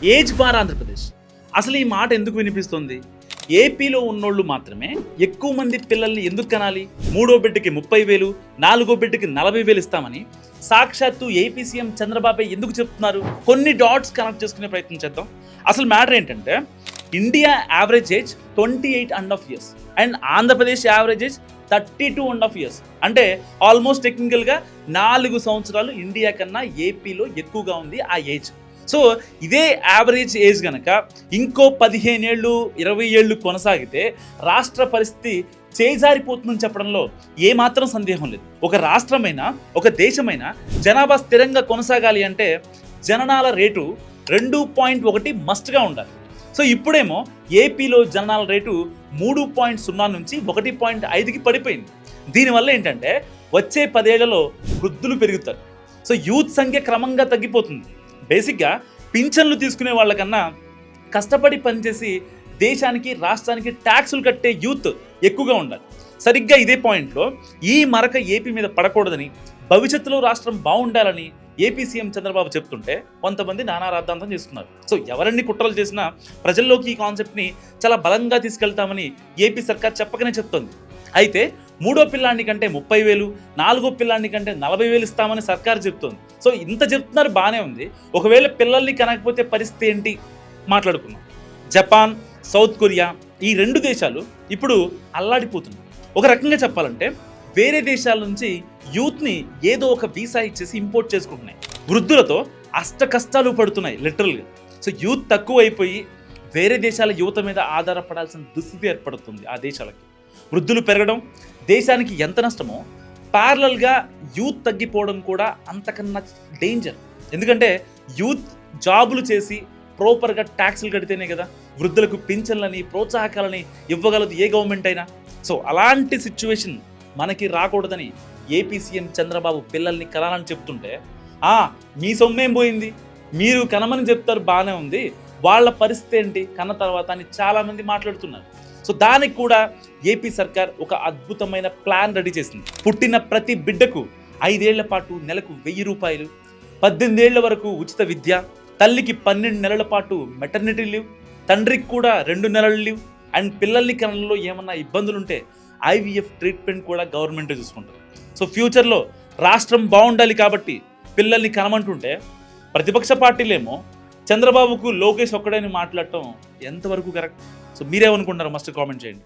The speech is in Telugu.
Age bar Andhra Pradesh. అసలు ఈ మాట ఎందుకు వినిపిస్తుంది? ఏపీలో ఉన్నోళ్ళు మాత్రమే ఎక్కువ మంది పిల్లల్ని ఎందుకు కనాలి? మూడో బిడ్డకి 30,000, నాలుగో బిడ్డకి 40,000 ఇస్తామని సాక్షాత్తు ఏపీ సీఎం చంద్రబాబు ఎందుకు చెప్తున్నారు? కొన్ని డాట్స్ కనెక్ట్ చేసుకునే ప్రయత్నం చేద్దాం. అసలు మ్యాటర్ ఏంటంటే, India average age 28.5 years and Andhra Pradesh average age 32.5 years. అంటే ఆల్మోస్ట్ టెక్నికల్గా 4 సంవత్సరాలు ఇండియా కన్నా ఏపీలో ఎక్కువగా ఉంది ఆ ఏజ్. సో ఇదే యావరేజ్ ఏజ్ కనుక ఇంకో 15 ఏళ్ళు 20 ఏళ్ళు కొనసాగితే రాష్ట్ర పరిస్థితి చేజారిపోతుందని చెప్పడంలో ఏమాత్రం సందేహం లేదు. ఒక రాష్ట్రమైనా ఒక దేశమైనా జనాభా స్థిరంగా కొనసాగాలి అంటే జననాల రేటు 2.1 మస్ట్గా ఉండాలి. సో ఇప్పుడేమో ఏపీలో జననాల రేటు 3.0 నుంచి 1.5కి పడిపోయింది. దీనివల్ల ఏంటంటే వచ్చే 10 ఏళ్లలో వృద్ధులు పెరుగుతారు. సో యూత్ సంఖ్య క్రమంగా తగ్గిపోతుంది. బేసిక్గా పింఛన్లు తీసుకునే వాళ్ళకన్నా కష్టపడి పనిచేసి దేశానికి రాష్ట్రానికి ట్యాక్సులు కట్టే యూత్ ఎక్కువగా ఉండాలి. సరిగ్గా ఇదే పాయింట్లో ఈ మరక ఏపీ మీద పడకూడదని, భవిష్యత్తులో రాష్ట్రం బాగుండాలని ఏపీ సీఎం చంద్రబాబు చెప్తుంటే కొంతమంది నానా రాద్ధాంతం చేస్తున్నారు. సో ఎవరన్ని కుట్రలు చేసినా ప్రజల్లోకి ఈ కాన్సెప్ట్ని చాలా బలంగా తీసుకెళ్తామని ఏపీ సర్కార్ చెప్పకనే చెప్తోంది. అయితే మూడో పిల్లాన్ని కంటే 30,000, నాలుగో పిల్లాన్ని కంటే 40,000 ఇస్తామని సర్కారు చెప్తోంది. సో ఇంత చెప్తున్నారు, బాగానే ఉంది. ఒకవేళ పిల్లల్ని కనకపోతే పరిస్థితి ఏంటి మాట్లాడుకున్నాం. జపాన్, సౌత్ కొరియా ఈ 2 దేశాలు ఇప్పుడు అల్లాడిపోతున్నాయి. ఒక రకంగా చెప్పాలంటే వేరే దేశాల నుంచి యూత్ని ఏదో ఒక వీసా ఇచ్చేసి ఇంపోర్ట్ చేసుకుంటున్నాయి. వృద్ధులతో అష్ట కష్టాలు పడుతున్నాయి లిటరల్గా. సో యూత్ తక్కువ అయిపోయి వేరే దేశాల యువత మీద ఆధారపడాల్సిన దుస్థితి ఏర్పడుతుంది ఆ దేశాలకి. వృద్ధులు పెరగడం దేశానికి ఎంత నష్టమో, ప్యారలల్గా యూత్ తగ్గిపోవడం కూడా అంతకన్నా డేంజర్. ఎందుకంటే యూత్ జాబులు చేసి ప్రాపర్గా ట్యాక్సులు కడితేనే కదా వృద్ధులకు పింఛన్లని ప్రోత్సాహకాలని ఇవ్వగలదు ఏ గవర్నమెంట్ అయినా. సో అలాంటి సిచ్యువేషన్ మనకి రాకూడదని ఏపీ సీఎం చంద్రబాబు పిల్లల్ని కనాలని చెప్తుంటే, మీ సొమ్మేం పోయింది, మీరు కనమని చెప్తారు, బాగానే ఉంది, వాళ్ళ పరిస్థితి ఏంటి కన్న తర్వాత అని చాలామంది మాట్లాడుతున్నారు. సో దానికి కూడా ఏపీ సర్కార్ ఒక అద్భుతమైన ప్లాన్ రెడీ చేసింది. పుట్టిన ప్రతి బిడ్డకు 5 ఏళ్ల పాటు నెలకు 1,000 రూపాయలు, 18 ఏళ్ల వరకు ఉచిత విద్య, తల్లికి 12 నెలల పాటు మెటర్నిటీ లీవ్, తండ్రికి కూడా 2 నెలల లీవ్, అండ్ పిల్లల్ని కనడంలో ఏమన్నా ఇబ్బందులుంటే ఐవీఎఫ్ ట్రీట్మెంట్ కూడా గవర్నమెంటే చూసుకుంటుంది. సో ఫ్యూచర్లో రాష్ట్రం బాగుండాలి కాబట్టి పిల్లల్ని కనమంటుంటే ప్రతిపక్ష పార్టీలేమో చంద్రబాబుకు లోకేష్ ఒక్కడని మాట్లాడటం ఎంతవరకు కరెక్ట్? సో మీరేమనుకుంటారో మస్ట్ కామెంట్ చేయండి.